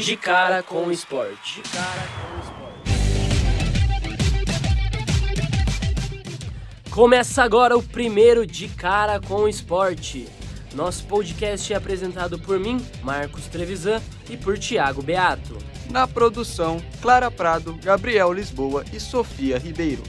De cara com o esporte. Começa agora o primeiro De Cara com o Esporte. Nosso podcast é apresentado por mim, Marcos Trevisan, e por Thiago Beato. Na produção, Clara Prado, Gabriel Lisboa e Sofia Ribeiro.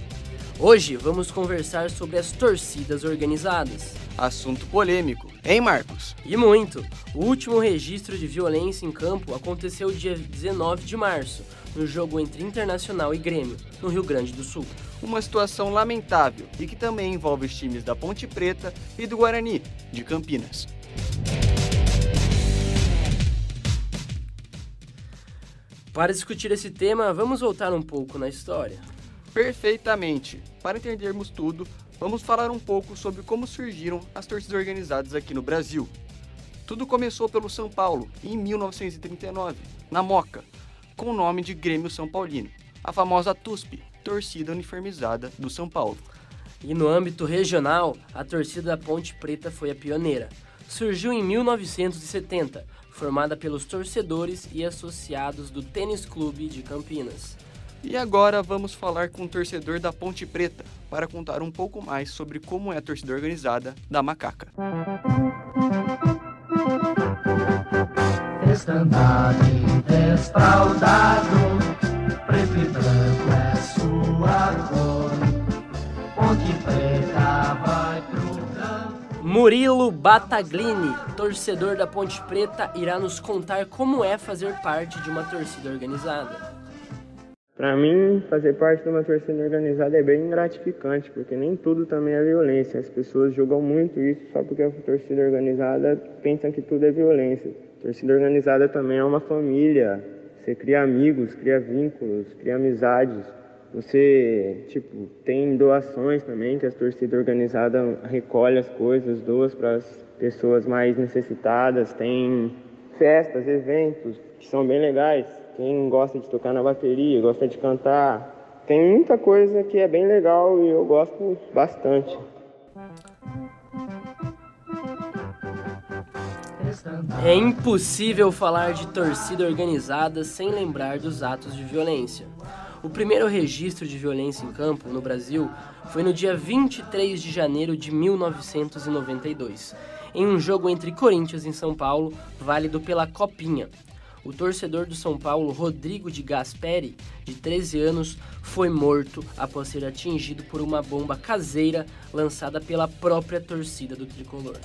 Hoje vamos conversar sobre as torcidas organizadas. Assunto polêmico, hein, Marcos? E muito! O último registro de violência em campo aconteceu dia 19 de março, no jogo entre Internacional e Grêmio, no Rio Grande do Sul. Uma situação lamentável e que também envolve os times da Ponte Preta e do Guarani, de Campinas. Para discutir esse tema, vamos voltar um pouco na história. Perfeitamente! Para entendermos tudo, vamos falar um pouco sobre como surgiram as torcidas organizadas aqui no Brasil. Tudo começou pelo São Paulo, em 1939, na Moca, com o nome de Grêmio São Paulino, a famosa TUSP, Torcida Uniformizada do São Paulo. E no âmbito regional, a torcida da Ponte Preta foi a pioneira. Surgiu em 1970, formada pelos torcedores e associados do Tênis Clube de Campinas. E agora vamos falar com o torcedor da Ponte Preta para contar um pouco mais sobre como é a torcida organizada da Macaca. Estandarte desfraldado, preto e branco é sua cor. Ponte Preta vai pro campo. Murilo Battaglini, torcedor da Ponte Preta, irá nos contar como é fazer parte de uma torcida organizada. Para mim, fazer parte de uma torcida organizada é bem gratificante, porque nem tudo também é violência. As pessoas julgam muito isso só porque a torcida organizada pensa que tudo é violência. A torcida organizada também é uma família. Você cria amigos, cria vínculos, cria amizades. Você, tem doações também, que a torcida organizada recolhe as coisas, doa para as pessoas mais necessitadas. Tem festas, eventos que são bem legais. Quem gosta de tocar na bateria, gosta de cantar, tem muita coisa que é bem legal e eu gosto bastante. É impossível falar de torcida organizada sem lembrar dos atos de violência. O primeiro registro de violência em campo no Brasil foi no dia 23 de janeiro de 1992, em um jogo entre Corinthians e São Paulo, válido pela Copinha. O torcedor do São Paulo, Rodrigo de Gasperi, de 13 anos, foi morto após ser atingido por uma bomba caseira lançada pela própria torcida do tricolor.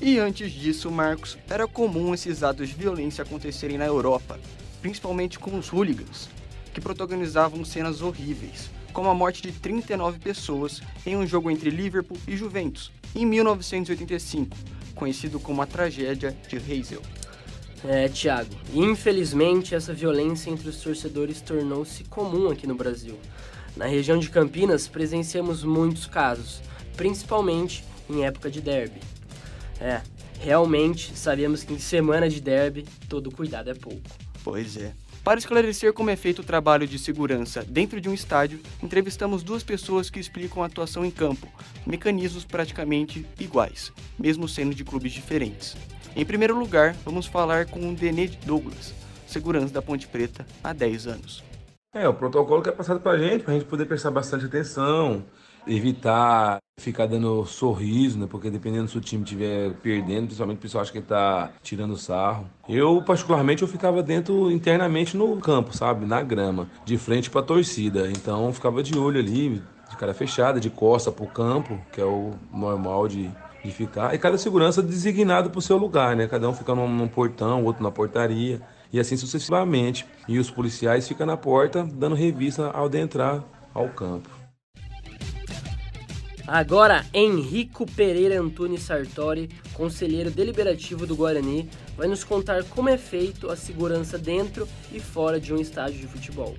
E antes disso, Marcos, era comum esses atos de violência acontecerem na Europa, principalmente com os hooligans, que protagonizavam cenas horríveis, como a morte de 39 pessoas em um jogo entre Liverpool e Juventus, em 1985, conhecido como a tragédia de Heysel. Thiago, infelizmente essa violência entre os torcedores tornou-se comum aqui no Brasil. Na região de Campinas presenciamos muitos casos, principalmente em época de derby. Realmente sabemos que em semana de derby todo cuidado é pouco. Pois é. Para esclarecer como é feito o trabalho de segurança dentro de um estádio, entrevistamos duas pessoas que explicam a atuação em campo, mecanismos praticamente iguais, mesmo sendo de clubes diferentes. Em primeiro lugar, vamos falar com o Denê Douglas, segurança da Ponte Preta há 10 anos. O protocolo que é passado pra gente poder prestar bastante atenção, evitar ficar dando sorriso, né? Porque dependendo se o time estiver perdendo, principalmente o pessoal acha que tá tirando sarro. Eu, particularmente, eu ficava dentro, internamente no campo, sabe? Na grama, de frente pra torcida. Então, eu ficava de olho ali, de cara fechada, de costa pro campo, que é o normal de ficar, e cada segurança designado para o seu lugar, né? Cada um fica num portão, outro na portaria, e assim sucessivamente. E os policiais ficam na porta, dando revista ao adentrar ao campo. Agora, Henrico Pereira Antunes Sartori, conselheiro deliberativo do Guarani, vai nos contar como é feito a segurança dentro e fora de um estádio de futebol.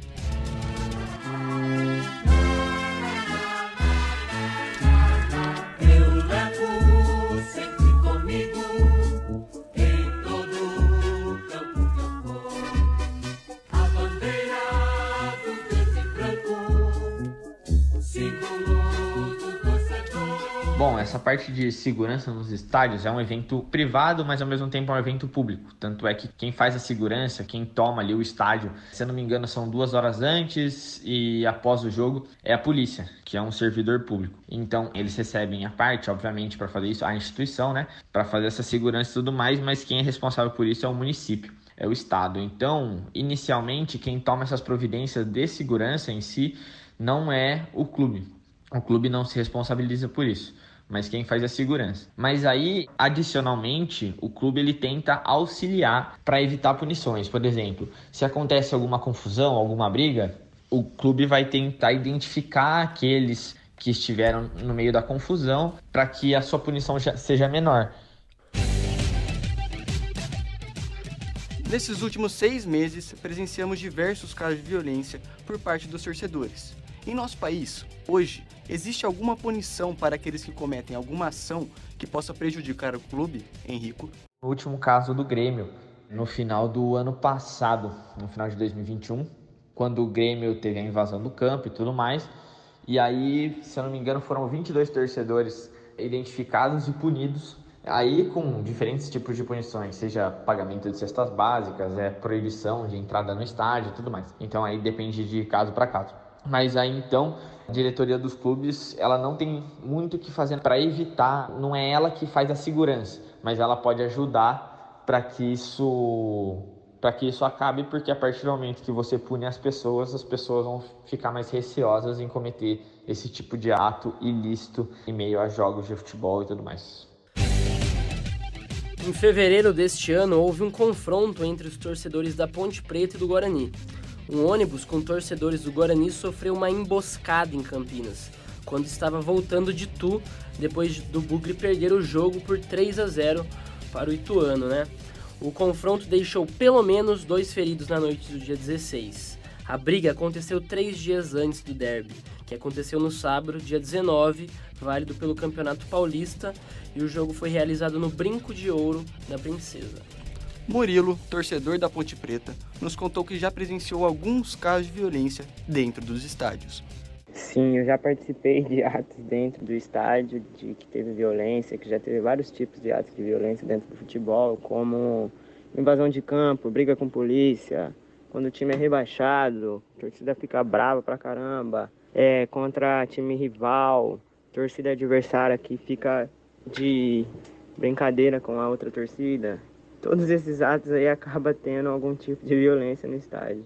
Bom, essa parte de segurança nos estádios é um evento privado, mas ao mesmo tempo é um evento público. Tanto é que quem faz a segurança, quem toma ali o estádio, se eu não me engano, são 2 horas antes e após o jogo, é a polícia, que é um servidor público. Então, eles recebem a parte, obviamente, para fazer isso, a instituição, né, para fazer essa segurança e tudo mais, mas quem é responsável por isso é o município, é o estado. Então, inicialmente, quem toma essas providências de segurança em si não é o clube. O clube não se responsabiliza por isso, mas quem faz é a segurança. Mas aí, adicionalmente, o clube ele tenta auxiliar para evitar punições. Por exemplo, se acontece alguma confusão, alguma briga, o clube vai tentar identificar aqueles que estiveram no meio da confusão para que a sua punição seja menor. Nesses últimos 6 meses, presenciamos diversos casos de violência por parte dos torcedores. Em nosso país, hoje, existe alguma punição para aqueles que cometem alguma ação que possa prejudicar o clube, Henrico? No último caso do Grêmio, no final do ano passado, no final de 2021, quando o Grêmio teve a invasão do campo e tudo mais, e aí, se eu não me engano, foram 22 torcedores identificados e punidos, aí com diferentes tipos de punições, seja pagamento de cestas básicas, proibição de entrada no estádio e tudo mais. Então aí depende de caso para caso. Mas aí então, a diretoria dos clubes, ela não tem muito o que fazer para evitar, não é ela que faz a segurança, mas ela pode ajudar para que isso acabe, porque a partir do momento que você pune as pessoas vão ficar mais receosas em cometer esse tipo de ato ilícito em meio a jogos de futebol e tudo mais. Em fevereiro deste ano, houve um confronto entre os torcedores da Ponte Preta e do Guarani. Um ônibus com torcedores do Guarani sofreu uma emboscada em Campinas, quando estava voltando de Itu, depois do Bugre perder o jogo por 3-0 para o Ituano, né? O confronto deixou pelo menos 2 feridos na noite do dia 16. A briga aconteceu 3 dias antes do derby, que aconteceu no sábado, dia 19, válido pelo Campeonato Paulista, e o jogo foi realizado no Brinco de Ouro da Princesa. Murilo, torcedor da Ponte Preta, nos contou que já presenciou alguns casos de violência dentro dos estádios. Sim, eu já participei de atos dentro do estádio, de que teve violência, que já teve vários tipos de atos de violência dentro do futebol, como invasão de campo, briga com polícia, quando o time é rebaixado, a torcida fica brava pra caramba, contra time rival, torcida adversária que fica de brincadeira com a outra torcida. Todos esses atos aí acabam tendo algum tipo de violência no estádio.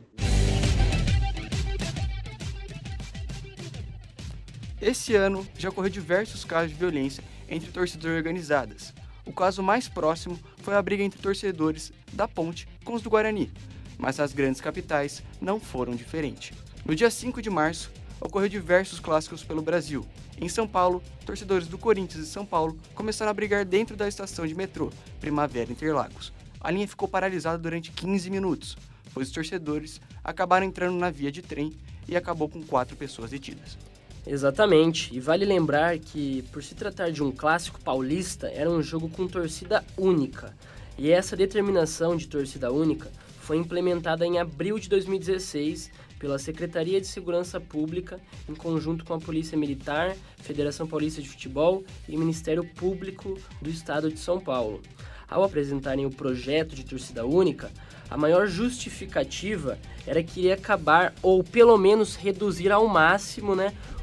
Esse ano já ocorreu diversos casos de violência entre torcedores organizadas. O caso mais próximo foi a briga entre torcedores da Ponte com os do Guarani, mas as grandes capitais não foram diferentes. No dia 5 de março, ocorreu diversos clássicos pelo Brasil. Em São Paulo, torcedores do Corinthians e São Paulo começaram a brigar dentro da estação de metrô Primavera Interlagos. A linha ficou paralisada durante 15 minutos, pois os torcedores acabaram entrando na via de trem e acabou com 4 pessoas detidas. Exatamente, e vale lembrar que, por se tratar de um clássico paulista, era um jogo com torcida única. E essa determinação de torcida única foi implementada em abril de 2016 pela Secretaria de Segurança Pública, em conjunto com a Polícia Militar, Federação Paulista de Futebol e Ministério Público do Estado de São Paulo. Ao apresentarem o projeto de torcida única, a maior justificativa era que iria acabar, ou pelo menos reduzir ao máximo,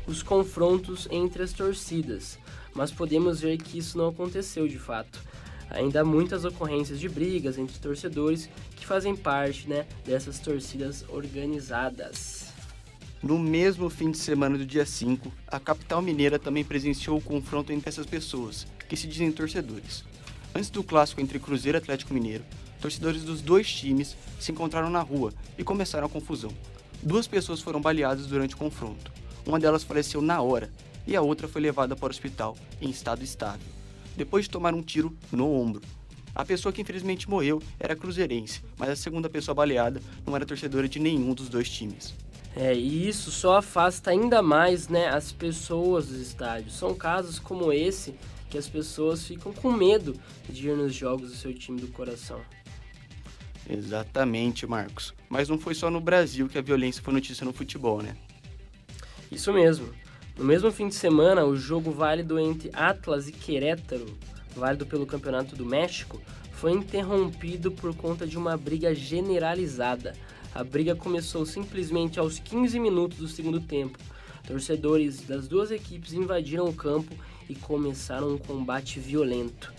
os confrontos entre as torcidas. Mas podemos ver que isso não aconteceu de fato. Ainda há muitas ocorrências de brigas entre torcedores que fazem parte dessas torcidas organizadas. No mesmo fim de semana do dia 5, a capital mineira também presenciou o confronto entre essas pessoas, que se dizem torcedores. Antes do clássico entre Cruzeiro e Atlético Mineiro, torcedores dos 2 times se encontraram na rua e começaram a confusão. 2 pessoas foram baleadas durante o confronto. Uma delas faleceu na hora e a outra foi levada para o hospital em estado estável, depois de tomar um tiro no ombro. A pessoa que infelizmente morreu era cruzeirense, mas a segunda pessoa baleada não era torcedora de nenhum dos 2 times. E isso só afasta ainda mais as pessoas dos estádios. São casos como esse que as pessoas ficam com medo de ir nos jogos do seu time do coração. Exatamente, Marcos. Mas não foi só no Brasil que a violência foi notícia no futebol, né? Isso mesmo. No mesmo fim de semana, o jogo válido entre Atlas e Querétaro, válido pelo Campeonato do México, foi interrompido por conta de uma briga generalizada. A briga começou simplesmente aos 15 minutos do segundo tempo. Torcedores das duas equipes invadiram o campo e começaram um combate violento.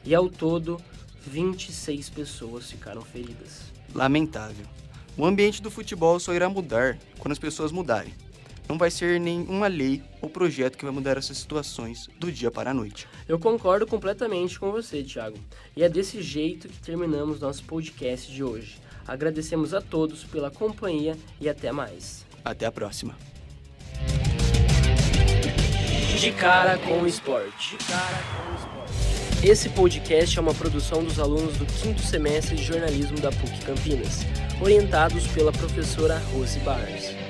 E ao todo, 26 pessoas ficaram feridas. Lamentável. O ambiente do futebol só irá mudar quando as pessoas mudarem. Não vai ser nenhuma lei ou projeto que vai mudar essas situações do dia para a noite. Eu concordo completamente com você, Thiago. E é desse jeito que terminamos nosso podcast de hoje. Agradecemos a todos pela companhia e até mais. Até a próxima. De cara com o esporte. Esse podcast é uma produção dos alunos do 5º semestre de jornalismo da PUC Campinas, orientados pela professora Rose Barnes.